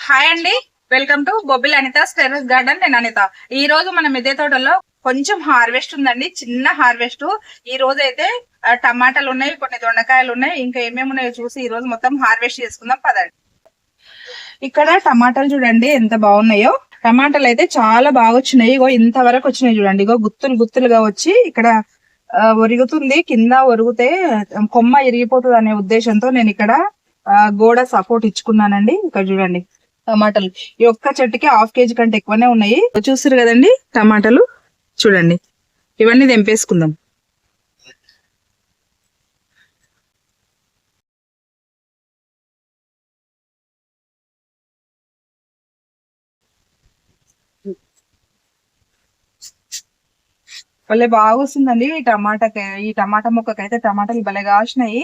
Hi అండి, welcome to Bobbili Anitha's terrace garden. నేను అనిత. ఈ రోజు మన మిద్దె తోటలో కొంచెం హార్వెస్ట్ ఉందండి, చిన్న హార్వెస్ట్. ఈ రోజు అయితే టమాటాలు ఉన్నాయి, కొన్ని దొండకాయలు ఉన్నాయి, ఇంకా ఏమేమి ఉన్నాయో చూసి ఈ రోజు మొత్తం హార్వెస్ట్ చేసుకుందాం పదండి. ఇక్కడ టమాటాలు చూడండి ఎంత బాగున్నాయో. టమాటాలు అయితే చాలా బాగా వచ్చినాయి. ఇగో ఇంతవరకు వచ్చినాయి చూడండి. ఇగో గుత్తులు గుత్తులుగా వచ్చి ఇక్కడ ఒరుగుతుంది. కింద ఒరిగితే కొమ్మ ఇరిగిపోతుంది అనే ఉద్దేశంతో నేను ఇక్కడ గోడ సపోర్ట్ ఇచ్చుకున్నానండి. ఇక్కడ చూడండి టమాటాలు ఈ ఒక్క చెట్టుకి 1/2 kg కంటే ఎక్కువనే ఉన్నాయి. చూస్తారు కదండి టమాటాలు చూడండి. ఇవన్నీ తెంపేసుకుందాం. భలే బాగా వస్తుందండి ఈ టమాటా మొక్కకైతే టమాటాలు భలే కాసినాయి.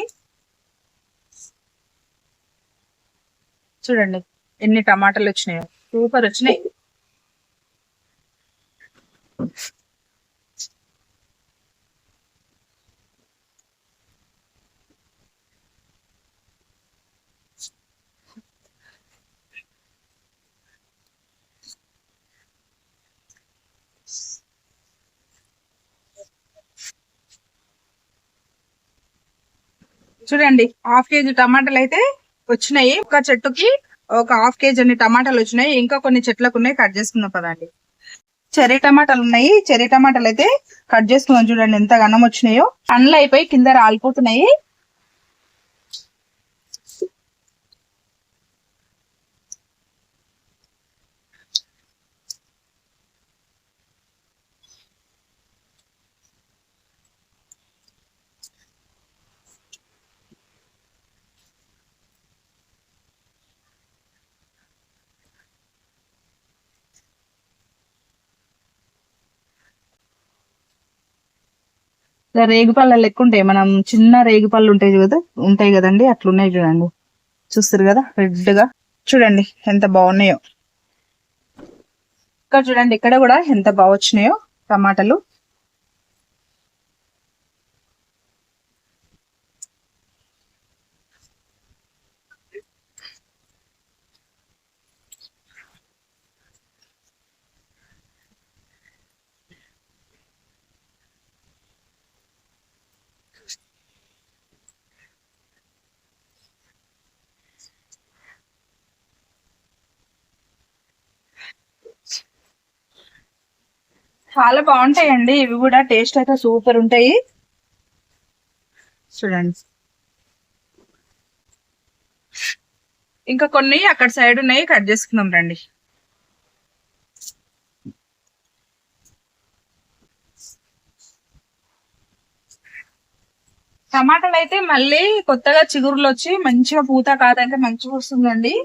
చూడండి ఎన్ని టమాటాలు వచ్చినాయో, సూపర్ వచ్చినాయి. చూడండి 1/2 kg టమాటాలు అయితే వచ్చినాయి. ఒక చెట్టుకి ఒక 1/2 kg అన్ని టమాటాలు వచ్చినాయి. ఇంకా కొన్ని చెట్లకు ఉన్నాయి, కట్ చేసుకుందాం పదండి. చెర్రీ టమాటాలు ఉన్నాయి. చెర్రీ టమాటాలు అయితే కట్ చేసుకుందాం. చూడండి ఎంత గన్నం వచ్చినాయో. పండ్లు అయిపోయి కింద రాలిపోతున్నాయి. రేగుపళ్ళు లెక్క ఉంటాయి, మనం చిన్న రేగుపళ్ళు ఉంటాయి కదండి, అట్లున్నాయి చూడండి. చూస్తారు కదా రెడ్ గా. చూడండి ఎంత బాగున్నాయో. ఇక్కడ చూడండి, ఇక్కడ కూడా ఎంత బాగా వచ్చినాయో టమాటాలు. చాలా బాగుంటాయండి ఇవి కూడా, టేస్ట్ అయితే సూపర్ ఉంటాయి. చూడండి ఇంకా కొన్ని అక్కడ సైడ్ ఉన్నాయి, కట్ చేసుకుందాం రండి. టమాటాలు అయితే మళ్ళీ కొత్తగా చిగురులు వచ్చి మంచిగా పూత కాదైతే మంచిగా వస్తుందండి.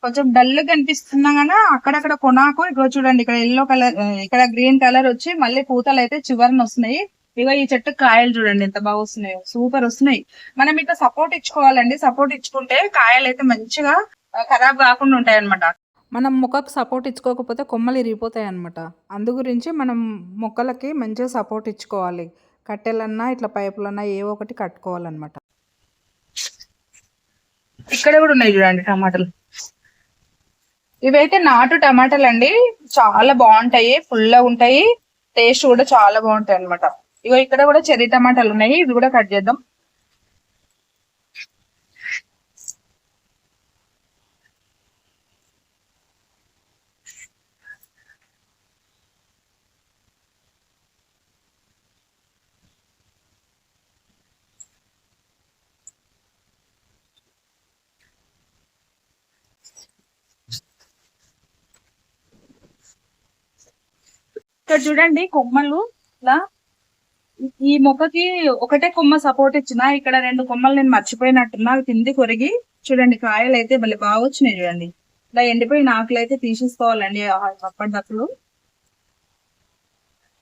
కొంచెం డల్ కనిపిస్తున్నా గానీ అక్కడక్కడ కొనాకు ఇగో చూడండి, ఇక్కడ ఎల్లో కలర్, ఇక్కడ గ్రీన్ కలర్ వచ్చి మళ్ళీ పూతలు అయితే చివరిని వస్తున్నాయి. ఇగో ఈ చెట్టు కాయలు చూడండి ఎంత బాగా వస్తున్నాయో, సూపర్ వస్తున్నాయి. మనం ఇట్లా సపోర్ట్ ఇచ్చుకోవాలండి. సపోర్ట్ ఇచ్చుకుంటే కాయలు అయితే మంచిగా ఖరాబ్ కాకుండా ఉంటాయి అనమాట. మనం మొక్కకు సపోర్ట్ ఇచ్చుకోకపోతే కొమ్మలు ఇరిగిపోతాయి అనమాట. అందు గురించి మనం మొక్కలకి మంచిగా సపోర్ట్ ఇచ్చుకోవాలి. కట్టెలన్నా ఇట్లా పైపులన్నా ఏవో ఒకటి కట్టుకోవాలన్నమాట. ఇక్కడ కూడా ఉన్నాయి చూడండి టమాటాలు. ఇవైతే నాటు టమాటాలు అండి, చాలా బాగుంటాయి, ఫుల్గా ఉంటాయి, టేస్ట్ కూడా చాలా బాగుంటాయి అనమాట. ఇగో ఇక్కడ కూడా చెర్రీ టమాటాలు ఉన్నాయి, ఇవి కూడా కట్ చేద్దాం. ఇక్కడ చూడండి కొమ్మలు ఇలా, ఈ మొక్కకి ఒకటే కొమ్మ సపోర్ట్ ఇచ్చిన, ఇక్కడ 2 కొమ్మలు నేను మర్చిపోయినట్టున్నా, కింది కొరిగి చూడండి కాయలు అయితే భలే బాగా వచ్చినాయి చూడండి. ఇలా ఎండిపోయిన ఆకులు అయితే తీసేసుకోవాలండి అప్పటిదప్పుడు.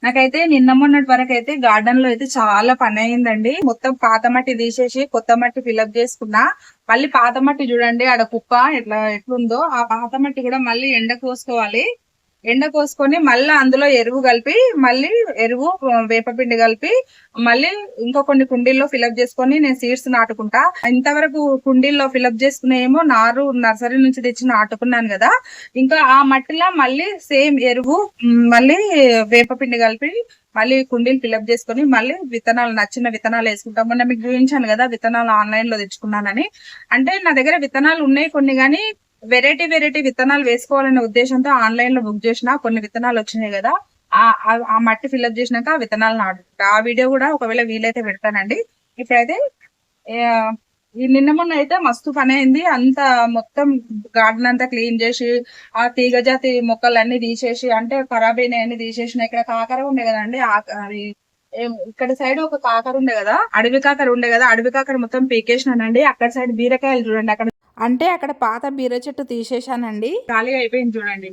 నాకైతే నిన్న మొన్నటి వరకు అయితే గార్డెన్ లో అయితే చాలా పని అయిందండి. మొత్తం పాత మట్టి తీసేసి కొత్త మట్టి ఫిల్అప్ చేసుకున్నా. మళ్ళీ పాత మట్టి చూడండి ఆడ కుప్ప ఎట్లుందో, ఆ పాత మట్టి కూడా మళ్ళీ ఎండకు కోసుకోవాలి. ఎండ కోసుకొని మళ్ళీ అందులో ఎరువు కలిపి మళ్ళీ ఎరువు వేపపిండి కలిపి మళ్ళీ ఇంకో కొన్ని కుండీల్లో ఫిలప్ చేసుకొని నేను సీడ్స్ నాటుకుంటా. ఇంతవరకు కుండీల్లో ఫిలప్ చేసుకునే ఏమో నారు నర్సరీ నుంచి తెచ్చి నాటుకున్నాను కదా, ఇంకా ఆ మట్టిలో మళ్ళీ సేమ్ ఎరువు మళ్ళీ వేపపిండి కలిపి మళ్ళీ కుండీలు ఫిలప్ చేసుకొని మళ్ళీ విత్తనాలు నచ్చిన విత్తనాలు వేసుకుంటాం. మొన్న మీకు చూపించాను కదా విత్తనాలు ఆన్లైన్ లో తెచ్చుకున్నానని. అంటే నా దగ్గర విత్తనాలు ఉన్నాయి కొన్ని, కానీ వెరైటీ విత్తనాలు వేసుకోవాలనే ఉద్దేశంతో ఆన్లైన్ లో బుక్ చేసిన కొన్ని విత్తనాలు వచ్చినాయి కదా, ఆ మట్టి ఫిల్అప్ చేసినాక ఆ విత్తనాలు నాటుకుంటా. ఆ వీడియో కూడా ఒకవేళ వీలైతే పెడతానండి. ఇప్పుడైతే ఈ నిన్న మొన్న అయితే మస్తు పని అయింది. అంత మొత్తం గార్డెన్ అంతా క్లీన్ చేసి ఆ తీగ జాతి మొక్కలన్నీ తీసేసి, అంటే ఖరాబ్ అయినాయన్ని తీసేసిన. ఇక్కడ కాకర ఉండే కదండి, అది ఇక్కడ సైడ్ ఒక కాకర ఉండే కదా, అడవి కాకర ఉండే కదా, అడవి కాకర మొత్తం పీకేసినానండి. అక్కడ సైడ్ బీరకాయలు చూడండి, అక్కడ అంటే అక్కడ పాత బీర చెట్టు తీసేశానండి. ఖాళీగా అయిపోయింది చూడండి.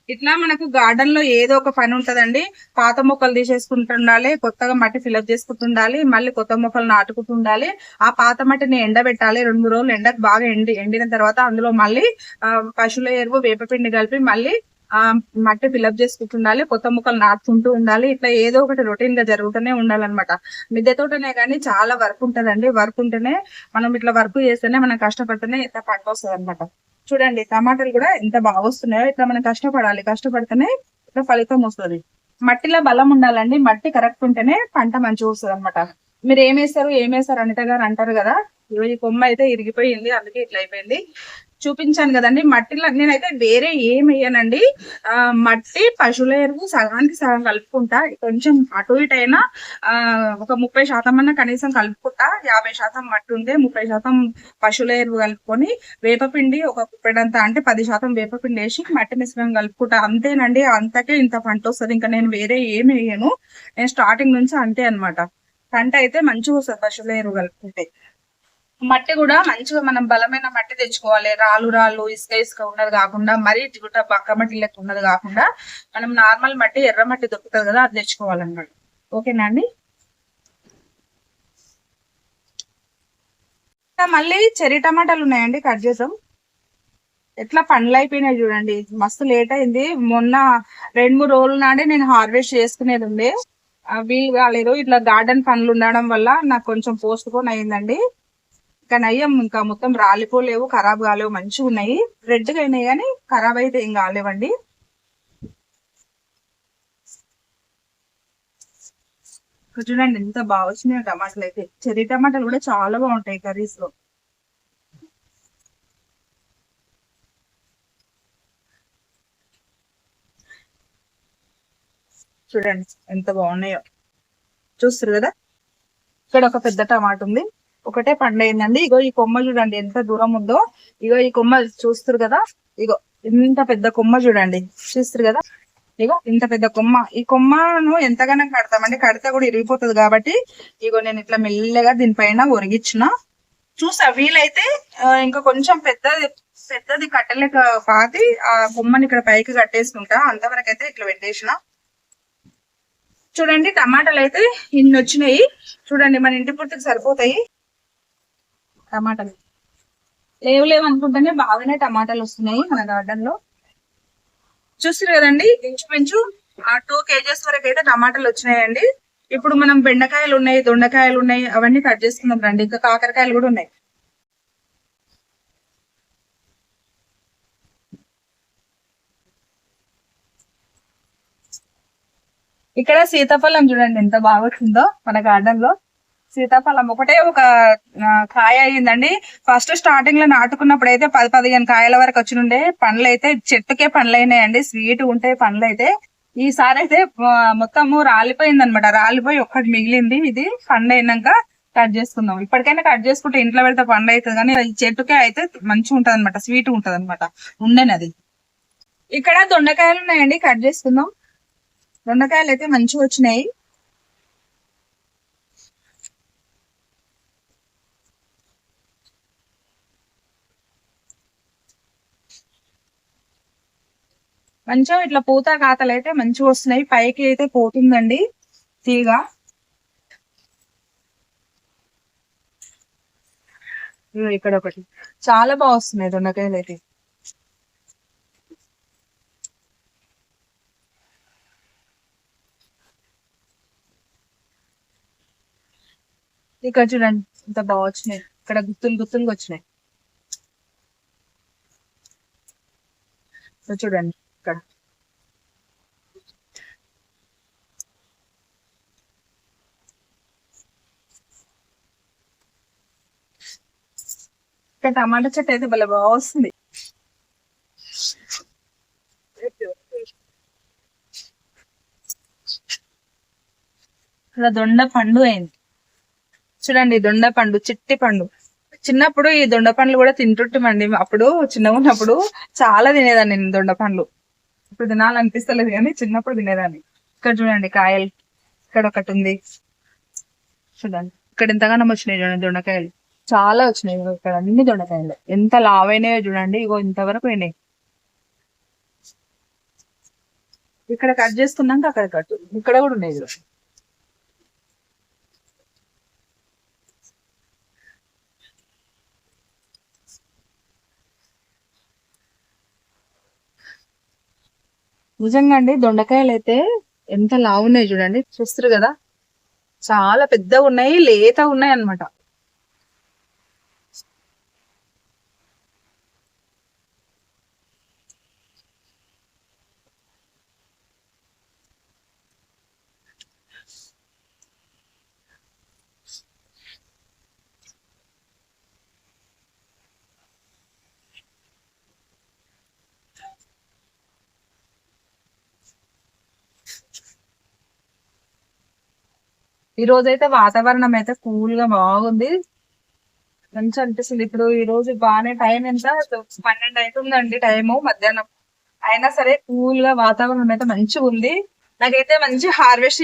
ఇట్లా మనకు గార్డెన్ లో ఏదో ఒక పని ఉంటదండి. పాత మొక్కలు తీసేసుకుంటుండాలి, కొత్తగా మట్టి ఫిల్అప్ చేసుకుంటుండాలి, మళ్ళీ కొత్త మొక్కలు నాటుకుంటుండాలి. ఆ పాత మట్టిని ఎండబెట్టాలి. 2-3 రోజులు ఎండకు బాగా ఎండిన తర్వాత అందులో మళ్ళీ పశువుల ఎరువు వేపపిండి కలిపి మళ్ళీ మట్టి ఫిల్అప్ చేసుకుంటుండాలి, కొత్త మొక్కలు నాటుకుంటూ ఉండాలి. ఇట్లా ఏదో ఒకటి రొటీన్ గా జరుగుతూనే ఉండాలన్నమాట. మిద్దె తోటనే కానీ చాలా వర్క్ ఉంటదండి. వర్క్ ఉంటేనే మనం ఇట్లా వర్క్ చేస్తేనే మనం కష్టపడితేనే ఇంత పంట వస్తుంది అనమాట. చూడండి టమాటాలు కూడా ఎంత బాగా వస్తున్నాయో. ఇట్లా మనం కష్టపడాలి, కష్టపడితేనే ఇట్లా ఫలితం వస్తుంది. మట్టిలో బలం ఉండాలండి. మట్టి కరెక్ట్ ఉంటేనే పంట మంచిగా వస్తుంది అనమాట. మీరు ఏమేస్తారు అనిత గారు అంటారు కదా, ఈ కొమ్మ అయితే ఇరిగిపోయింది అందుకే ఇట్లా అయిపోయింది. చూపించాను కదండి. మట్టిలో నేనైతే వేరే ఏం వేయనండి. మట్టి పశువుల ఎరువు సగానికి సగం కలుపుకుంటా. కొంచెం అటు ఇటు అయినా ఒక 30% అన్నా కనీసం కలుపుకుంటా. 50% మట్టి ఉంటే 30% పశువుల ఎరువు కలుపుకొని వేపపిండి ఒక కుప్పెడంత, అంటే 10% వేపపిండి వేసి మట్టి మిశ్రమం కలుపుకుంటా. అంతేనండి, అంతకే ఇంత పంట వస్తుంది. ఇంకా నేను వేరే ఏమి వేయను. నేను స్టార్టింగ్ నుంచి అంతే అనమాట. పంట అయితే మంచిగా వస్తుంది పశువుల ఎరువు కలుపుకుంటే. మట్టి కూడా మంచిగా మనం బలమైన మట్టి తెచ్చుకోవాలి. రాళ్ళు ఇసుక ఉన్నది కాకుండా, మరీ జిగుట బక్క మట్టి లెక్క ఉన్నది కాకుండా, మనం నార్మల్ మట్టి ఎర్ర మట్టి దొరుకుతుంది కదా, అది తెచ్చుకోవాలన్నమాట. ఓకేనా అండి. మళ్ళీ చెర్రీ టమాటాలు ఉన్నాయండి, కట్ చేసాం. ఎట్లా పండ్లు అయిపోయినాయి చూడండి, మస్తు లేట్ అయింది. మొన్న 2-3 రోజుల నాడే నేను హార్వెస్ట్ చేసుకునేది ఉండే, అవి కాలేదు. ఇట్లా గార్డెన్ పనులు ఉండడం వల్ల నాకు కొంచెం పోస్ట్ పోన్ అయిందండి. కానీ అయ్యాం ఇంకా మొత్తం రాలిపోలేవు, ఖరాబ్ కాలేవు, మంచిగా ఉన్నాయి. రెడ్ గా అయినాయి కానీ ఖరాబ్ అయితే ఏం కాలేవండి. చూడండి ఎంత బాగా వచ్చినాయి టమాటాలు అయితే. చెర్రీ టమాటాలు కూడా చాలా బాగుంటాయి కర్రీస్ లో. చూడండి ఎంత బాగున్నాయో, చూస్తారు కదా. ఇక్కడ ఒక పెద్ద టమాటా ఉంది, ఒకటే పండు అయిందండి. ఇగో ఈ కొమ్మ చూడండి ఎంత దూరం ఉందో. ఇగో ఈ కొమ్మ చూస్తారు కదా, ఇగో ఇంత పెద్ద కొమ్మ చూడండి, చూస్తారు కదా. ఇగో ఇంత పెద్ద కొమ్మ. ఈ కొమ్మను ఎంతగానో కడతామండి, కడితే కూడా ఇరిగిపోతుంది కాబట్టి ఇగో నేను ఇట్లా మెల్లగా దీనిపైన ఒరిగిచ్చిన. చూసా వీలైతే ఇంకా కొంచెం పెద్దది కట్టలేక పాతి ఆ కొమ్మని ఇక్కడ పైకి కట్టేసుకుంటా. అంతవరకు అయితే ఇట్లా పెట్టేసిన. చూడండి టమాటాలు అయితే ఇన్ని వచ్చినాయి. చూడండి మన ఇంటి పూర్తికి సరిపోతాయి టమాటాలు. లేవు అనుకుంటేనే బాగానే టమాటాలు వస్తున్నాయి మన గార్డెన్ లో. చూస్తారు కదండి, ఇంచుమించు 2 kgs వరకు అయితే టమాటాలు వచ్చినాయండి. ఇప్పుడు మనం బెండకాయలు ఉన్నాయి, దొండకాయలు ఉన్నాయి, అవన్నీ కట్ చేసుకుందాం రండి. ఇంకా కాకరకాయలు కూడా ఉన్నాయి. ఇక్కడ సీతాఫలం చూడండి ఎంత బాగా వచ్చిందో మన గార్డెన్ లో. సీతాఫలం ఒకటే ఒక కాయ అయ్యిందండి. ఫస్ట్ స్టార్టింగ్ లో నాటుకున్నప్పుడు అయితే 10-15 కాయల వరకు వచ్చినుండే. పండ్లు అయితే చెట్టుకే పండ్లు అయినాయండి, స్వీట్ ఉంటాయి పండ్లు అయితే. ఈసారి అయితే మొత్తము రాలిపోయింది అనమాట. రాలిపోయి ఒక్కటి మిగిలింది. ఇది పండు అయినాక కట్ చేసుకుందాం. ఇప్పటికైనా కట్ చేసుకుంటే ఇంట్లో పెడితే పండు అవుతుంది, కానీ ఈ చెట్టుకే అయితే మంచిగా ఉంటది అనమాట, స్వీట్ ఉంటది అనమాట. ఉండేనది. ఇక్కడ దొండకాయలు ఉన్నాయండి, కట్ చేసుకుందాం. దొండకాయలు అయితే మంచిగా వచ్చినాయి. మంచిగా ఇట్లా పూత కాతలు అయితే మంచిగా వస్తున్నాయి. పైకి అయితే పోతుందండి తీగ. ఇక్కడ ఒకటి చాలా బాగా వస్తున్నాయి దొండకాయలు అయితే. ఇక్కడ చూడండి ఇంత బాగా వచ్చినాయి, ఇక్కడ గుత్తులు గుత్తులుగా వచ్చినాయి. ఇక్కడ చూడండి ఇక్కడ ఇక్కడ టమాటా చెట్టు అయితే భలే బాగా వస్తుంది. ఇక్కడ దొండ పండు అయింది చూడండి, దొండ పండు చిట్టి పండు. చిన్నప్పుడు ఈ దొండ పండ్లు కూడా తింటుంటామండి. అప్పుడు చిన్నగా ఉన్నప్పుడు చాలా తినేదాన్ని నేను దొండ పండ్లు. ఇప్పుడు తినాలనిపిస్తలేదు కానీ చిన్నప్పుడు తినేదాన్ని. ఇక్కడ చూడండి కాయలు, ఇక్కడ ఒకటి ఉంది చూడండి. ఇక్కడ ఎంతగానో వచ్చినాయి చూడండి దొండకాయలు, చాలా వచ్చినాయి. ఇక్కడ అన్ని దొండకాయలు ఎంత లావైనాయో చూడండి, ఇగో ఇంతవరకు అయినాయి. ఇక్కడ కట్ చేసుకున్నాక అక్కడ కట్, ఇక్కడ కూడా ఉన్నాయి చూడండి. నిజంగా అండి దొండకాయలు అయితే ఎంత లావు ఉన్నాయి చూడండి, చూస్తారు కదా, చాలా పెద్దగా ఉన్నాయి, లేతగా ఉన్నాయి అన్నమాట. ఈ రోజైతే వాతావరణం అయితే కూల్ గా బాగుంది, మంచిగా అనిపిస్తుంది. ఇప్పుడు ఈ రోజు బాగానే టైం ఎంత 12 అవుతుందండి టైము మధ్యాహ్నం, అయినా సరే కూల్ గా వాతావరణం అయితే మంచిగా ఉంది. నాకైతే మంచి హార్వెస్ట్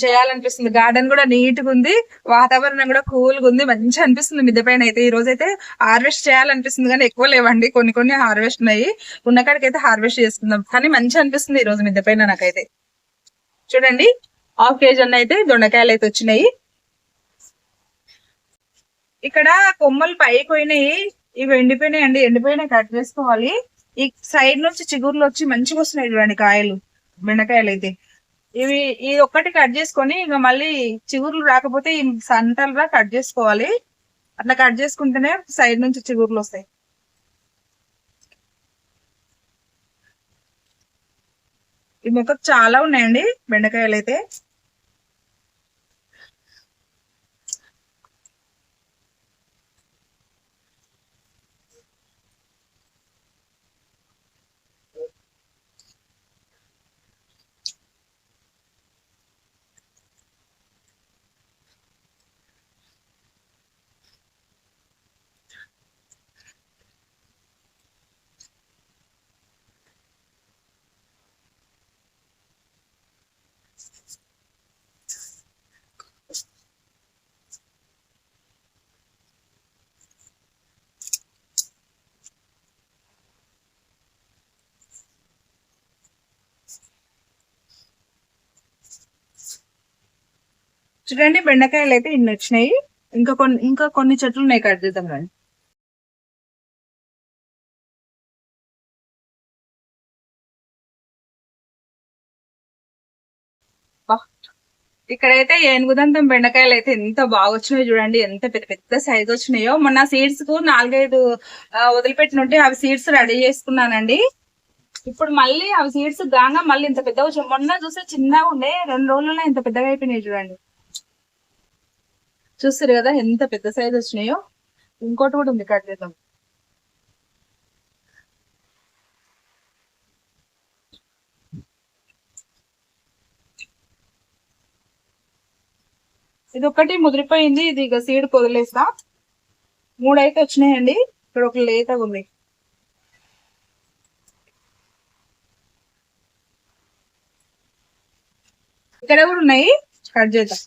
చేయాలనిపిస్తుంది. గార్డెన్ కూడా నీట్ గా ఉంది, వాతావరణం కూడా కూల్ గా ఉంది, మంచిగా అనిపిస్తుంది. మిద్దె పైన అయితే ఈ రోజు అయితే హార్వెస్ట్ చేయాలనిపిస్తుంది కానీ ఎక్కువ లేవండి, కొన్ని కొన్ని హార్వెస్ట్ ఉన్నాయి. ఉన్న కాడికైతే హార్వెస్ట్ చేసుకుందాం కానీ మంచిగా అనిపిస్తుంది ఈ రోజు మిద్దె పైన నాకైతే. చూడండి 1/2 కేజీ అన్న అయితే దొండకాయలు అయితే వచ్చినాయి. ఇక్కడ కొమ్మలు పైకి పోయినాయి, ఇవి ఎండిపోయినాయి అండి, ఎండిపోయినాయి కట్ చేసుకోవాలి. ఈ సైడ్ నుంచి చిగుర్లు వచ్చి మంచిగా వస్తున్నాయి చూడండి కాయలు, బెండకాయలు అయితే. ఇవి ఈ ఒక్కటి కట్ చేసుకొని ఇక మళ్ళీ చిగుర్లు రాకపోతే ఈ సంటలుగా కట్ చేసుకోవాలి. అట్లా కట్ చేసుకుంటేనే సైడ్ నుంచి చిగుర్లు వస్తాయి. ఈ మొక్కకు చాలా ఉన్నాయండి బెండకాయలు అయితే. చూడండి బెండకాయలు అయితే ఇన్ని వచ్చినాయి, ఇంకా కొన్ని చెట్లు ఉన్నాయి, కట్ చేద్దాం రండి. ఇక్కడైతే ఏనుగుదంతం బెండకాయలు అయితే ఎంత బాగా వచ్చినాయో చూడండి, ఎంత పెద్ద పెద్ద సైజ్ వచ్చినాయో. మొన్న సీడ్స్ కు 4-5 వదిలిపెట్టినుంటే అవి సీడ్స్ రెడీ చేసుకున్నానండి. ఇప్పుడు మళ్ళీ అవి సీడ్స్ గాంగా మళ్ళీ ఇంత పెద్దగా వచ్చాయి. మొన్న చూస్తే చిన్నగా ఉండే, 2 రోజుల్లో ఇంత పెద్దగా అయిపోయినాయి చూడండి. చూస్తారు కదా ఎంత పెద్ద సైజ్ వచ్చినాయో. ఇంకోటి కూడా ఉంది, కట్ చేద్దాం. ఇది ఒకటి ముదిరిపోయింది, ఇది ఇక సీడ్ పొదిలేస్తా. 3 అయితే వచ్చినాయండి, ఇక్కడ ఒక లేతగా ఉంది. ఇక్కడ కూడా ఉన్నాయి, కట్ చేద్దాం.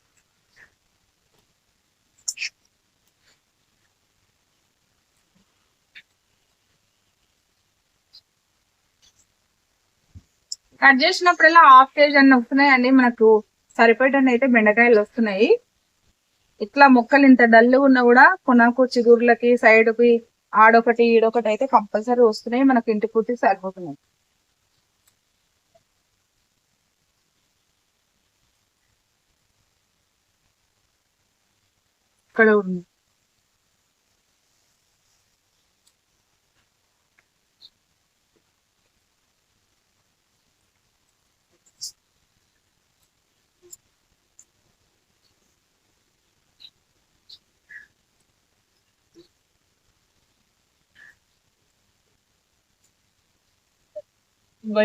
కట్ చేసినప్పుడల్లా 1/2 కేజీ అన్న వస్తున్నాయండి, మనకు సరిపోయేటన్ని అయితే బెండకాయలు వస్తున్నాయి. ఇట్లా మొక్కలు ఇంత డల్గా ఉన్నా కూడా కొనకు చిగుర్లకి సైడ్ కి ఆడొకటి ఈడొకటి అయితే కంపల్సరీ వస్తున్నాయి, మనకు ఇంటి పూర్తి సరిపోతున్నాయి. ఇక్కడ ఉంది.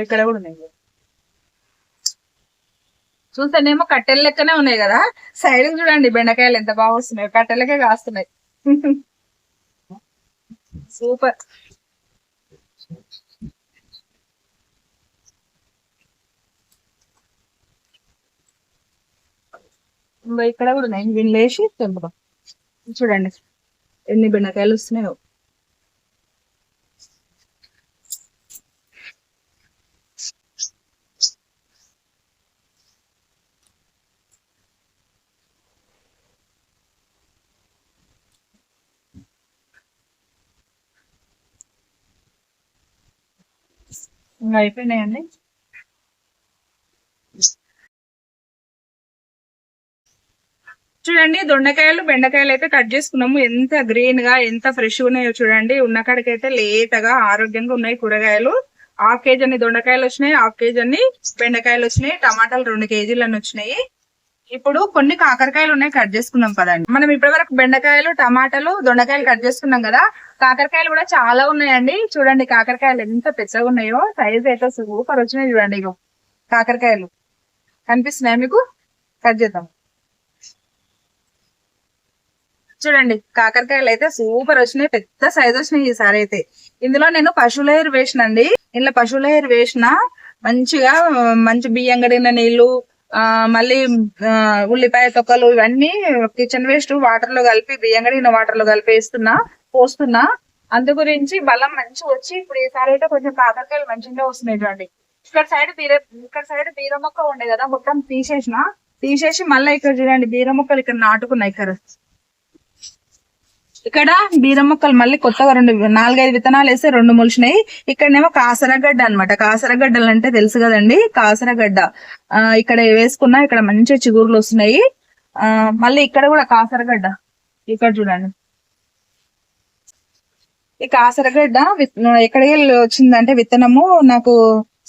ఇక్కడ కూడా ఉన్నాయి. చూస్తేనేమో కట్టెల లెక్కనే ఉన్నాయి కదా, సైడ్ చూడండి బెండకాయలు ఎంత బాగా వస్తున్నాయి, కట్టెలకే కాస్తున్నాయి. సూపర్. ఇక్కడ కూడా ఉన్నాయి, వీళ్ళు వేసి తెంపుదాం. చూడండి ఎన్ని బెండకాయలు వస్తున్నాయో. ఇంకా అయిపోయినాయండి. చూడండి దొండకాయలు బెండకాయలు అయితే కట్ చేసుకున్నాము. ఎంత గ్రీన్ గా ఎంత ఫ్రెష్ ఉన్నాయో చూడండి. ఉన్న కాడికైతే లేతగా ఆరోగ్యంగా ఉన్నాయి కూరగాయలు. హాఫ్ కేజీ అన్ని దొండకాయలు వచ్చినాయి, హాఫ్ కేజీ అన్ని బెండకాయలు వచ్చినాయి, టమాటాలు 2 కేజీలు వచ్చినాయి. ఇప్పుడు కొన్ని కాకరకాయలు ఉన్నాయి, కట్ చేసుకున్నాం పదండి. మనం ఇప్పటి వరకు బెండకాయలు టమాటాలు దొండకాయలు కట్ చేసుకున్నాం కదా, కాకరకాయలు కూడా చాలా ఉన్నాయండి. చూడండి కాకరకాయలు ఎంత పెద్దగా ఉన్నాయో, సైజ్ అయితే సూపర్ వచ్చినాయి. చూడండి ఇగో కాకరకాయలు కనిపిస్తున్నాయి మీకు, కట్ చేద్దాం. చూడండి కాకరకాయలు అయితే సూపర్ వచ్చినాయి, పెద్ద సైజ్ వచ్చినాయి ఈసారి అయితే. ఇందులో నేను పశువుల ఎరువు వేసినండి. ఇందులో పశువుల ఎరువు వేసిన మంచిగా మంచి బియ్యం కడిగిన నీళ్లు, మళ్ళీ ఉల్లిపాయ తొక్కలు ఇవన్నీ కిచెన్ వేస్ట్ వాటర్ లో కలిపి, బియ్యం కడిగిన వాటర్ లో కలిపి పోస్తున్నా. అందు గురించి బలం మంచిగా వచ్చి ఇప్పుడు ఈసారి అయితే కొంచెం కాకరకాయలు మంచిగా వస్తున్నాయి. చూడండి ఇక్కడ సైడ్ బీర మొక్క ఉండే కదా, మొత్తం తీసేసి మళ్ళీ ఇక్కడ చూడండి బీర మొక్కలు ఇక్కడ నాటుకున్నాయి. ఇక్కడ బీర మొక్కలు మళ్ళీ కొత్తగా 4-5 విత్తనాలు వేస్తే 2 మొలిచినాయి. ఇక్కడనేమో కాసరగడ్డ అనమాట. కాసరగడ్డలు అంటే తెలుసు కదండి, కాసరగడ్డ ఇక్కడ వేసుకున్నా ఇక్కడ మంచిగా చిగుర్లు వస్తున్నాయి. మళ్ళీ ఇక్కడ కూడా కాసరగడ్డ, ఇక్కడ చూడండి ఈ కాసరగడ్డ ఎక్కడికి వచ్చిందంటే విత్తనము నాకు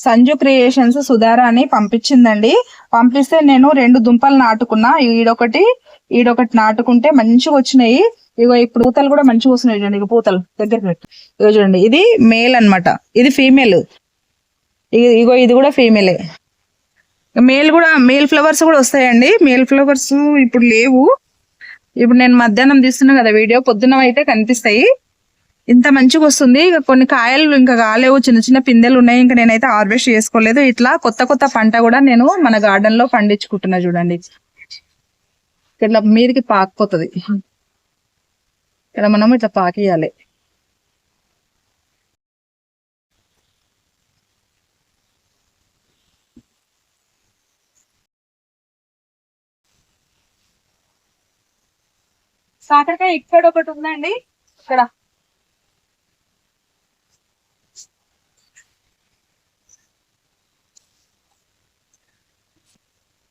సంజు క్రియేషన్స్ సుధార అని పంపించిందండి. పంపిస్తే నేను 2 దుంపలు నాటుకున్నా, ఈడొకటి నాటుకుంటే మంచిగా వచ్చినాయి. ఇగో ఇప్పుడు పూతలు కూడా మంచిగా వస్తున్నాయి. చూడండి ఇక పూతలు దగ్గరికి పెట్టు. ఇగో చూడండి ఇది మేల్ అన్నమాట, ఇది ఫీమేల్. ఇగో ఇది కూడా ఫీమేలే. మేల్ ఫ్లవర్స్ కూడా వస్తాయండి. మేల్ ఫ్లవర్స్ ఇప్పుడు లేవు. ఇప్పుడు నేను మధ్యాహ్నం తీస్తున్నా కదా వీడియో, పొద్దున అయితే కనిపిస్తాయి. ఇంత మంచిగా వస్తుంది. ఇక కొన్ని కాయలు ఇంకా కాలేవు, చిన్న చిన్న పిందెలు ఉన్నాయి. ఇంకా నేనైతే హార్వెస్ట్ చేసుకోలేదు. ఇట్లా కొత్త పంట కూడా నేను మన గార్డెన్ లో పండించుకుంటున్నా. చూడండి ఇట్లా మీదకి పాకిపోతుంది, ఇక్కడ మనం ఇట్లా పాకియాలి. కాకరకాయ ఇక్కడ ఒకటి ఉందండి, ఇక్కడ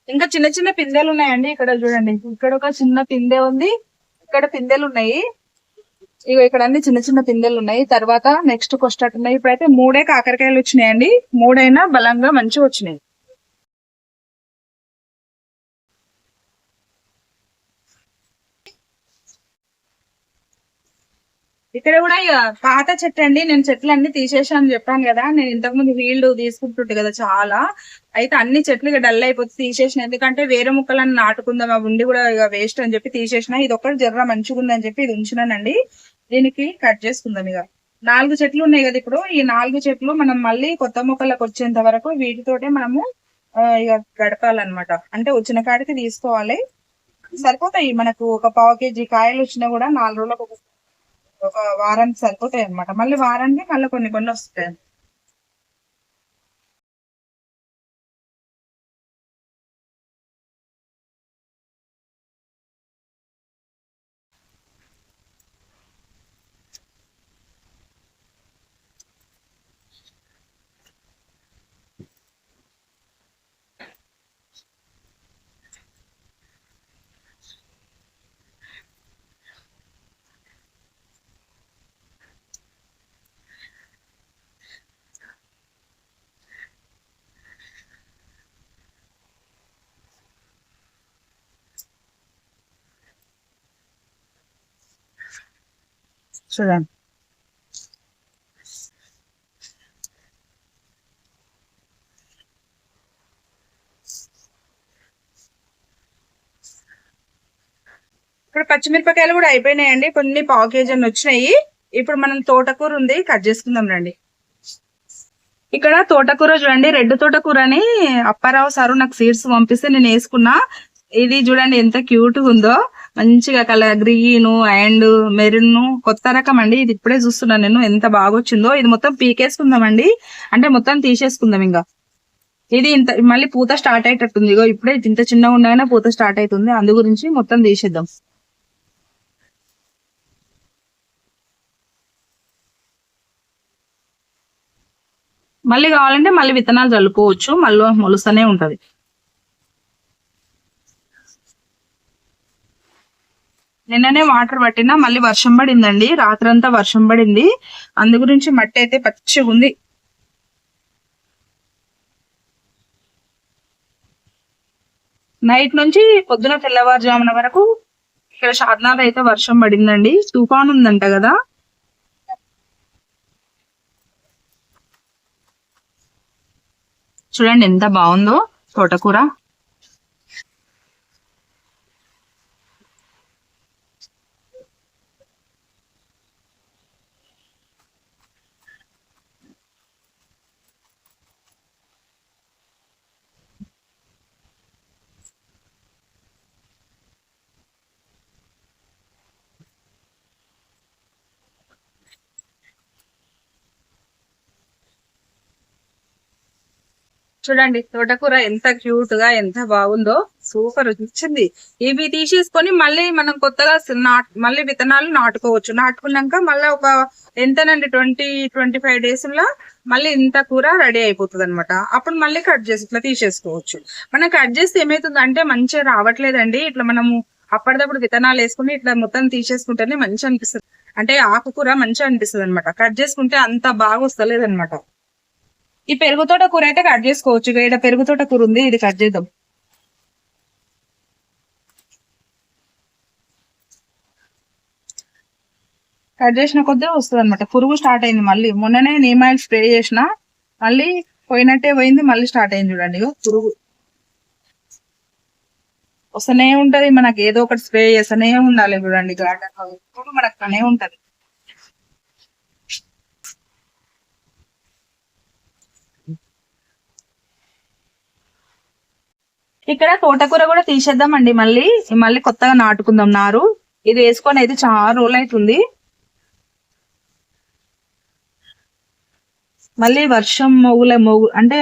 ఇంకా చిన్న చిన్న పిందెలు ఉన్నాయండి. ఇక్కడ చూడండి ఇక్కడ ఒక చిన్న పిందె ఉంది, ఇక్కడ పిందెలు ఉన్నాయి. ఇగో ఇక్కడ అన్ని చిన్న చిన్న పిందెలు ఉన్నాయి. తర్వాత నెక్స్ట్ కొస్టట్ ఉన్నాయి. ఇప్పుడైతే 3 కాకరకాయలు వచ్చినాయండి. 3 బలంగా మంచిగా వచ్చినాయి. ఇక్కడ కూడా ఇక పాత చెట్టు అండి. నేను చెట్లు అన్ని తీసేసాను చెప్పాను కదా, నేను ఇంతకు ముందు ఫీల్డ్ తీసుకుంటుంటే కదా చాలా, అయితే అన్ని చెట్లు ఇక డల్ అయిపోతే తీసేసిన. ఎందుకంటే వేరే ముక్కలన్నీ నాటుకుందాం, అవి ఉండి కూడా ఇక వేస్ట్ అని చెప్పి తీసేసిన. ఇది ఒకటి జర్ర మంచిగా ఉందని చెప్పి ఇది ఉంచినానండి. దీనికి కట్ చేసుకుందాం. ఇక 4 చెట్లు ఉన్నాయి కదా, ఇప్పుడు ఈ 4 చెట్లు మనం మళ్ళీ కొత్త మొక్కలకు వచ్చేంత వరకు వీటితోటే మనము ఇక గడపాలన్నమాట. అంటే వచ్చిన కాడికి తీసుకోవాలి, సరిపోతాయి మనకు. ఒక 1/2 కేజీ కాయలు వచ్చినా కూడా 4 రోజులకు ఒక వారానికి సరిపోతాయి అనమాట. మళ్ళీ వారానికి మళ్ళీ కొన్ని వస్తాయి. చూడండి. ఇప్పుడు పచ్చిమిరపకాయలు కూడా అయిపోయినాయండి, కొన్ని పావు కేజీ అని వచ్చినాయి. ఇప్పుడు మనం తోటకూర ఉంది, కట్ చేసుకుందాం రండి. ఇక్కడ తోటకూర చూడండి, రెడ్ తోటకూర అని అప్పారావు సారు నాకు సీడ్స్ పంపిస్తే నేను వేసుకున్నా. ఇది చూడండి ఎంత క్యూట్ గా ఉందో, మంచిగా కలర్ గ్రీన్ అండ్ మెరూన్, కొత్త రకం అండి. ఇది ఇప్పుడే చూస్తున్నాను నేను, ఎంత బాగా వచ్చిందో. ఇది మొత్తం పీకేసుకుందామండి, అంటే మొత్తం తీసేసుకుందాం. ఇంకా ఇది ఇంత మళ్ళీ పూత స్టార్ట్ అయ్యేటట్టుంది. ఇగో ఇప్పుడే ఇంత చిన్నగా ఉండగానే పూత స్టార్ట్ అవుతుంది, అందు గురించి మొత్తం తీసేద్దాం. మళ్ళీ కావాలంటే మళ్ళీ విత్తనాలు చల్లుకోవచ్చు, మళ్ళీ మొలుస్తూనే ఉంటది. నిన్ననే వాటర్ పట్టినా, మళ్ళీ వర్షం పడిందండి, రాత్రంతా వర్షం పడింది, అందు గురించి మట్టి అయితే పచ్చిగా ఉంది. నైట్ నుంచి పొద్దున తెల్లవారుజామున వరకు ఇక్కడ షాద్నాథ్ అయితే వర్షం పడిందండి, తుఫాన్ ఉందంట కదా. చూడండి ఎంత బాగుందో తోటకూర. చూడండి తోటకూర ఎంత క్యూట్ గా, ఎంత బాగుందో, సూపర్ వచ్చింది. ఇవి తీసేసుకొని మళ్ళీ మనం కొత్తగా మళ్ళీ విత్తనాలు నాటుకోవచ్చు. నాటుకున్నాక మళ్ళీ ఒక ఎంతనండి 20-25 డేస్ లో మళ్ళీ ఇంత కూర రెడీ అయిపోతుంది అనమాట. అప్పుడు మళ్ళీ కట్ చేసి ఇట్లా తీసేసుకోవచ్చు. మనం కట్ చేస్తే ఏమైతుంది అంటే మంచిగా రావట్లేదండి. ఇట్లా మనము అప్పటిదప్పుడు విత్తనాలు వేసుకుని ఇట్లా మొత్తం తీసేసుకుంటేనే మంచిగా అనిపిస్తుంది, అంటే ఆకుకూర మంచిగా అనిపిస్తుంది అనమాట. కట్ చేసుకుంటే అంత బాగా వస్తలేదు అనమాట. ఈ పెరుగుతోట కూర అయితే కట్ చేసుకోవచ్చు. ఇక్కడ పెరుగుతోట కూర ఉంది, ఇది కట్ చేద్దాం. కట్ చేసిన కొద్ది వస్తుంది అనమాట. పురుగు స్టార్ట్ అయింది మళ్ళీ. మొన్ననే నీమ్ ఆయిల్ స్ప్రే చేసిన, మళ్ళీ పోయినట్టే పోయింది, మళ్ళీ స్టార్ట్ అయింది. చూడండి పురుగు వస్తూనే ఉంటది, మనకి ఏదో ఒకటి స్ప్రే చేస్తూనే ఉండాలి. చూడండి గార్డెన్ లో ఎప్పుడు మనకు పనే ఉంటది. ఇక్కడ తోటకూర కూడా తీసేద్దామండి, మళ్ళీ మళ్ళీ కొత్తగా నాటుకుందాం నారు. ఇది వేసుకొని అయితే చాలా రోజులు అవుతుంది. మళ్ళీ వర్షం అంటే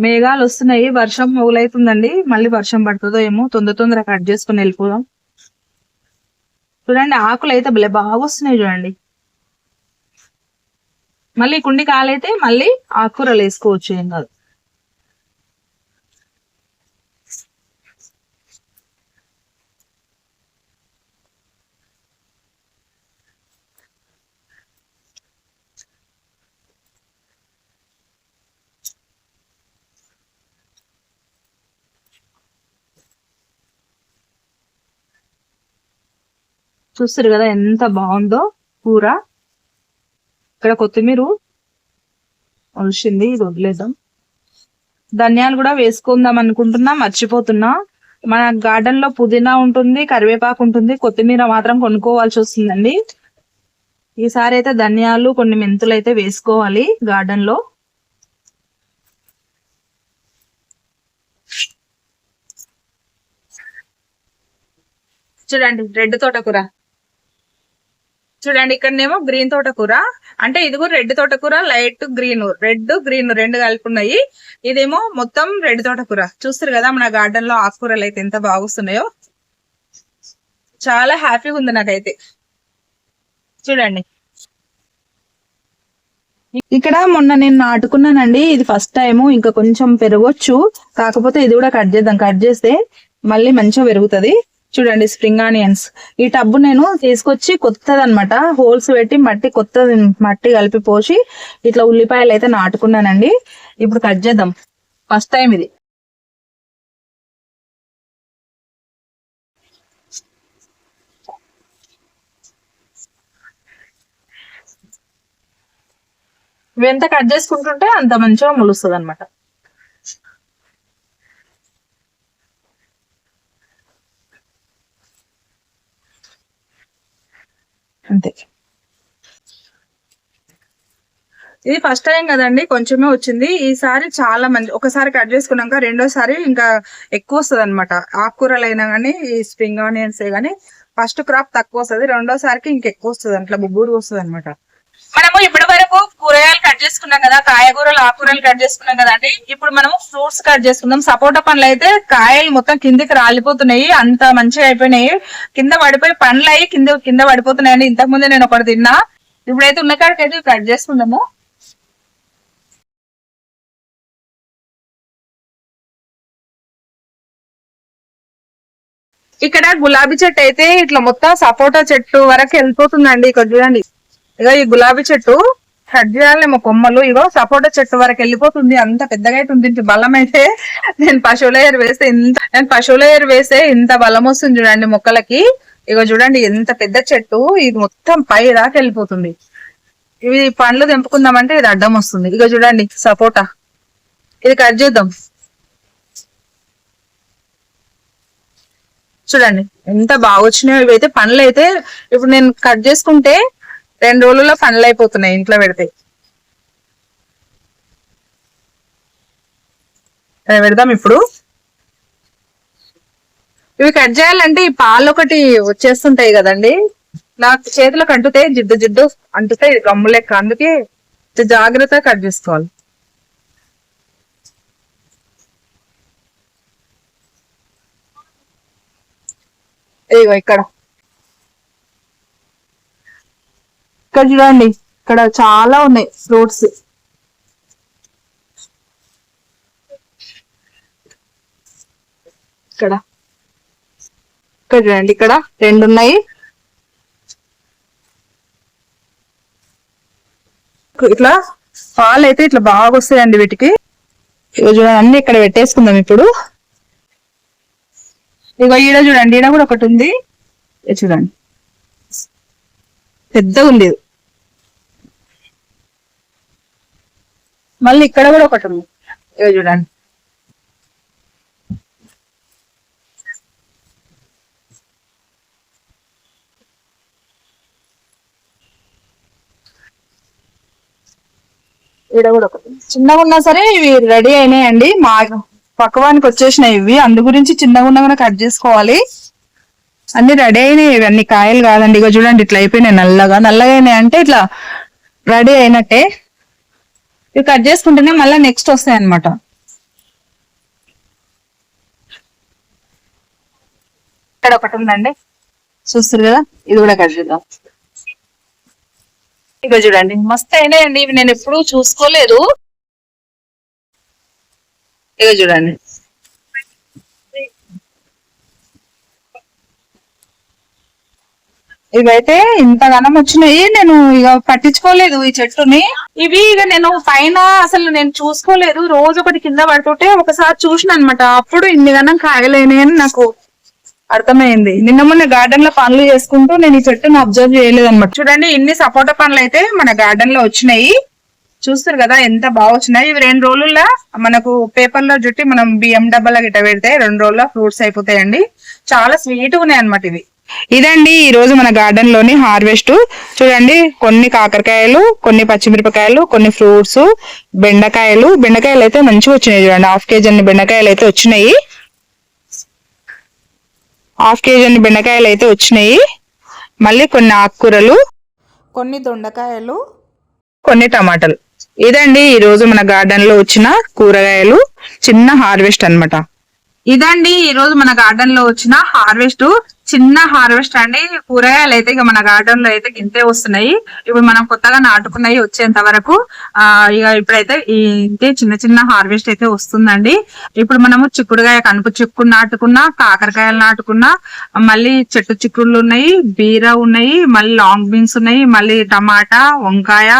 మేఘాలు వస్తున్నాయి, వర్షం మొగులైతుందండి. మళ్ళీ వర్షం పడుతుందో ఏమో, తొందర కట్ చేసుకుని వెళ్ళిపోదాం. చూడండి ఆకులు అయితే బాగా వస్తున్నాయి చూడండి. మళ్ళీ కుండి కాలైతే మళ్ళీ ఆకుకూరలు వేసుకోవచ్చు, ఏం కాదు. చూస్తారు కదా ఎంత బాగుందో కూర. ఇక్కడ కొత్తిమీర ఒలిసింది, ఇది వదిలేద్దాం. ధనియాలు కూడా వేసుకుందాం అనుకుంటున్నా, మర్చిపోతున్నా. మన గార్డెన్ లో పుదీనా ఉంటుంది, కరివేపాకు ఉంటుంది, కొత్తిమీర మాత్రం కొనుక్కోవాల్సి వస్తుందండి. ఈసారి అయితే ధనియాలు కొన్ని మెంతులు అయితే వేసుకోవాలి గార్డెన్ లో. చూడండి రెడ్ తోటకూర, చూడండి ఇక్కడనేమో గ్రీన్ తోటకూర, అంటే ఇది కూడా రెడ్ తోటకూర, లైట్ గ్రీన్, రెడ్ గ్రీన్ రెండు కలిపి ఉన్నాయి. ఇదేమో మొత్తం రెడ్ తోటకూర. చూస్తారు కదా మన గార్డెన్ లో ఆకుకూరలు అయితే ఎంత బాగుస్తున్నాయో, చాలా హ్యాపీగా ఉంది నాకైతే. చూడండి ఇక్కడ మొన్న నేను నాటుకున్నానండి, ఇది ఫస్ట్ టైము, ఇంకా కొంచెం పెరగొచ్చు. కాకపోతే ఇది కూడా కట్ చేద్దాం, కట్ చేస్తే మళ్ళీ మంచిగా పెరుగుతుంది. చూడండి స్ప్రింగ్ ఆనియన్స్. ఈ టబ్బు నేను తీసుకొచ్చి కొత్తది అనమాట, హోల్స్ పెట్టి కొత్తది మట్టి కలిపి పోసి ఇట్లా ఉల్లిపాయలు అయితే నాటుకున్నానండి. ఇప్పుడు కట్ చేద్దాం, ఫస్ట్ టైం ఇది. ఇవి ఎంత కట్ చేసుకుంటుంటే అంత మంచిగా మొలుస్తుంది అనమాట. అంతే. ఇది ఫస్ట్ టైం కదండి, కొంచెమే వచ్చింది. ఈసారి చాలా మంచి, ఒకసారి కట్ చేసుకున్నాక రెండోసారి ఇంకా ఎక్కువ వస్తుంది అనమాట. ఆకుకూరలు అయినా కానీ ఈ స్ప్రింగ్ ఆనియన్స్ కానీ ఫస్ట్ క్రాప్ తక్కువ వస్తుంది, రెండోసారికి ఇంకెక్కువ వస్తుంది, అట్లా బుబ్బూరు వస్తుంది అనమాట. మనము ఇప్పటి వరకు కూరగాయలు కట్ చేసుకున్నాం కదా, కాయగూరలు ఆకుకూరలు కట్ చేసుకున్నాం కదా అండి. ఇప్పుడు మనము ఫ్రూట్స్ కట్ చేసుకుందాం. సపోటా పండ్లు అయితే కాయలు మొత్తం కిందికి రాలిపోతున్నాయి, అంత మంచిగా అయిపోయినాయి. కింద పడిపోయి పండ్లు అయ్యి కింద పడిపోతున్నాయండి. ఇంతకు ముందే నేను ఒకటి తిన్నా. ఇప్పుడైతే ఉన్న కాడికైతే కట్ చేసుకుందాము. ఇక్కడ గులాబీ చెట్టు అయితే ఇట్లా మొత్తం సపోటా చెట్టు వరకు వెళ్ళిపోతుందండి. ఇక్కడ చూడండి, ఇగో ఈ గులాబీ చెట్టు కట్ చేయాలేమో కొమ్మలు. ఇగో సపోటా చెట్టు వరకు వెళ్ళిపోతుంది, అంత పెద్దగా అయితే ఉంది. బలం అయితే నేను పశువుల ఎరు వేస్తే ఇంత బలం వస్తుంది చూడండి మొక్కలకి. ఇగో చూడండి ఎంత పెద్ద చెట్టు, ఇది మొత్తం పై దాకా వెళ్ళిపోతుంది. ఇవి పండ్లు తెంపుకుందామంటే ఇది అడ్డం వస్తుంది. ఇగో చూడండి సపోటా, ఇది కట్ చేద్దాం. చూడండి ఎంత బాగా వచ్చినాయో. ఇవైతే పండ్లు అయితే ఇప్పుడు నేను కట్ చేసుకుంటే 2 రోజుల్లో పండ్లు అయిపోతున్నాయి ఇంట్లో పెడితే. పెడదాం ఇప్పుడు. ఇవి కట్ చేయాలంటే ఈ పాలు ఒకటి వచ్చేస్తుంటాయి కదండి, నాకు చేతులకు అంటుతాయి, జిడ్డు అంటుతాయి గమ్ము లెక్క. అందుకే జాగ్రత్తగా కట్ చేసుకోవాలి. ఇదిగో ఇక్కడ చూడండి, ఇక్కడ చాలా ఉన్నాయి ఫ్రూట్స్. ఇక్కడ చూడండి, ఇక్కడ 2 ఉన్నాయి. ఇట్లా పాలు అయితే ఇట్లా బాగా వస్తాయండి వీటికి. ఇగో చూడండి, అన్ని ఇక్కడ పెట్టేసుకుందాం ఇప్పుడు. ఇగో ఈడ చూడండి, ఈడ కూడా ఒకటి ఉంది. చూడండి పెద్దగా ఉంది. మళ్ళీ ఇక్కడ కూడా ఒకటి ఉంది. ఇగో చూడండి, ఈడ కూడా ఒకటి. చిన్నగా ఉన్నా సరే ఇవి రెడీ అయినాయండి, మా పక్కవానికి వచ్చేసినాయి ఇవి. అందు గురించి చిన్నగా ఉన్నా కూడా కట్ చేసుకోవాలి. అన్ని రెడీ అయినాయి, ఇవన్నీ కాయలు కాదండి. ఇక చూడండి ఇట్లా అయిపోయినాయి, నల్లగా అయినాయి అంటే ఇట్లా రెడీ అయినట్టే. ఇవి కట్ చేసుకుంటేనే మళ్ళీ నెక్స్ట్ వస్తాయి అనమాట. ఇక్కడ ఒకటి ఉందండి, చూస్తారు కదా, ఇది కూడా కట్ చేద్దాం. ఇక చూడండి మస్తు అయినాయండి, ఇవి నేను ఎప్పుడూ చూసుకోలేదు. ఇక చూడండి, ఇవైతే ఇంతగానం వచ్చినాయి. నేను ఇక పట్టించుకోలేదు ఈ చెట్టుని. ఇవి ఇక నేను పైన అసలు నేను చూసుకోలేదు. రోజు ఒకటి కింద పడుతుంటే ఒకసారి చూసిన అనమాట, అప్పుడు ఇన్ని గనం కాయలేనాయి అని నాకు అర్థమైంది. నిన్న మొన్న గార్డెన్ లో పనులు చేసుకుంటూ నేను ఈ చెట్టును అబ్జర్వ్ చేయలేదు అనమాట. చూడండి ఇన్ని సపోటా పండ్లు అయితే మన గార్డెన్ లో వచ్చినాయి. చూస్తారు కదా ఎంత బాగా వచ్చినాయి. ఇవి 2 రోజుల్లో మనకు పేపర్ లో జుట్టి మనం బియ్యం డబ్బాలో గిట్ట పెడితే 2 రోజుల్లో ఫ్రూట్స్ అయిపోతాయండి. చాలా స్వీట్ ఉన్నాయి అనమాట ఇవి. ఇదండి ఈ రోజు మన గార్డెన్ లోని హార్వెస్ట్. చూడండి కొన్ని కాకరకాయలు, కొన్ని పచ్చిమిరపకాయలు, కొన్ని ఫ్రూట్స్, బెండకాయలు అయితే మంచిగా వచ్చినాయి. చూడండి 1/2 kg అన్ని బెండకాయలు అయితే వచ్చినాయి. 1/2 kg అన్ని బెండకాయలు అయితే వచ్చినాయి. మళ్ళీ కొన్ని ఆకుకూరలు, కొన్ని దొండకాయలు, కొన్ని టమాటాలు. ఇదండి ఈ రోజు మన గార్డెన్ లో వచ్చిన కూరగాయలు చిన్న హార్వెస్ట్ అన్నమాట. ఇదండి ఈ రోజు మన గార్డెన్ లో వచ్చిన హార్వెస్ట్, చిన్న హార్వెస్ట్ అండి. కూరగాయలు అయితే ఇక మన గార్డెన్ లో అయితే ఇంతే వస్తున్నాయి. ఇప్పుడు మనం కొత్తగా నాటుకున్నాయి వచ్చేంత వరకు ఇక ఇప్పుడైతే ఇంతే చిన్న హార్వెస్ట్ అయితే వస్తుందండి. ఇప్పుడు మనము చిక్కుడుగాయ, కనుపు చిక్కుడు నాటుకున్నా, కాకరకాయలు నాటుకున్నా, మళ్ళీ చెట్టు చిక్కుళ్ళు ఉన్నాయి, బీర ఉన్నాయి, మళ్ళీ లాంగ్ బీన్స్ ఉన్నాయి, మళ్ళీ టమాటా, వంకాయ,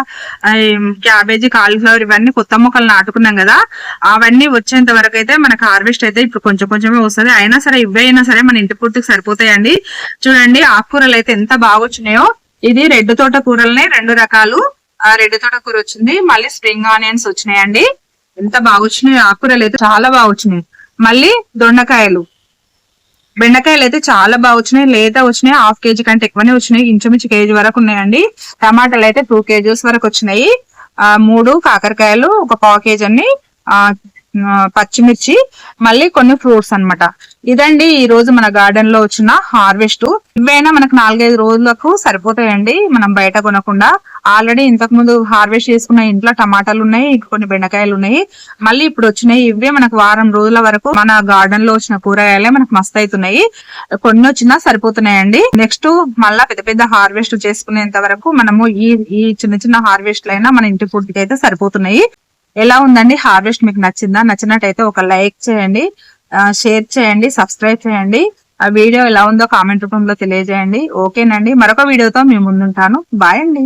క్యాబేజీ, కాలీఫ్లవర్ ఇవన్నీ కొత్త మొక్కలు నాటుకున్నాం కదా. అవన్నీ వచ్చేంత వరకు అయితే మనకు హార్వెస్ట్ అయితే ఇప్పుడు కొంచెమే వస్తుంది. అయినా సరే ఇవైనా సరే మన ఇంటి పూర్తికి సరిపోతాయండి. చూడండి ఆకుకూరలు అయితే ఎంత బాగా వచ్చినాయో. ఇది రెడ్ తోట కూరలనే 2 రకాలు, రెడ్ తోటకూర వచ్చింది, మళ్ళీ స్ప్రింగ్ ఆనియన్స్ వచ్చినాయండి. ఎంత బాగా వచ్చినాయి, ఆకుకూరలు అయితే చాలా బాగా వచ్చినాయి. మళ్ళీ దొండకాయలు, బెండకాయలు అయితే చాలా బాగా వచ్చినాయి, లేత వచ్చినాయి. 1/2 kg కంటే ఎక్కువనే వచ్చినాయి, ఇంచుమించు కేజీ వరకు ఉన్నాయండి. టమాటాలు అయితే 2 kgs వరకు వచ్చినాయి. 3 కాకరకాయలు, ఒక 1/4 kg అన్ని, పచ్చిమిర్చి, మళ్ళీ కొన్ని ఫ్రూట్స్ అన్నమాట. ఇదండి ఈ రోజు మన గార్డెన్ లో వచ్చిన హార్వెస్ట్. ఇవైనా మనకు 4-5 రోజులకు సరిపోతాయండి, మనం బయట కొనకుండా. ఆల్రెడీ ఇంతకు ముందు హార్వెస్ట్ చేసుకున్న ఇంట్లో టమాటాలు ఉన్నాయి, కొన్ని బెండకాయలు ఉన్నాయి, మళ్ళీ ఇప్పుడు వచ్చినాయి. ఇవే మనకు వారం రోజుల వరకు మన గార్డెన్ లో వచ్చిన కూరగాయలే మనకు మస్తు అవుతున్నాయి. కొన్ని వచ్చినా సరిపోతున్నాయండి. నెక్స్ట్ మళ్ళా పెద్ద పెద్ద హార్వెస్ట్ చేసుకునేంత వరకు మనము ఈ చిన్న చిన్న హార్వెస్ట్ అయినా మన ఇంటి ఫుడ్ కి అయితే సరిపోతున్నాయి. ఎలా ఉందండి హార్వెస్ట్? మీకు నచ్చిందా? నచ్చినట్టయితే ఒక లైక్ చేయండి, షేర్ చేయండి, సబ్స్క్రైబ్ చేయండి. ఆ వీడియో ఎలా ఉందో కామెంట్ రూపంలో తెలియజేయండి. ఓకేనండి, మరొక వీడియోతో మీ ముందుంటాను. బాయ్ అండి.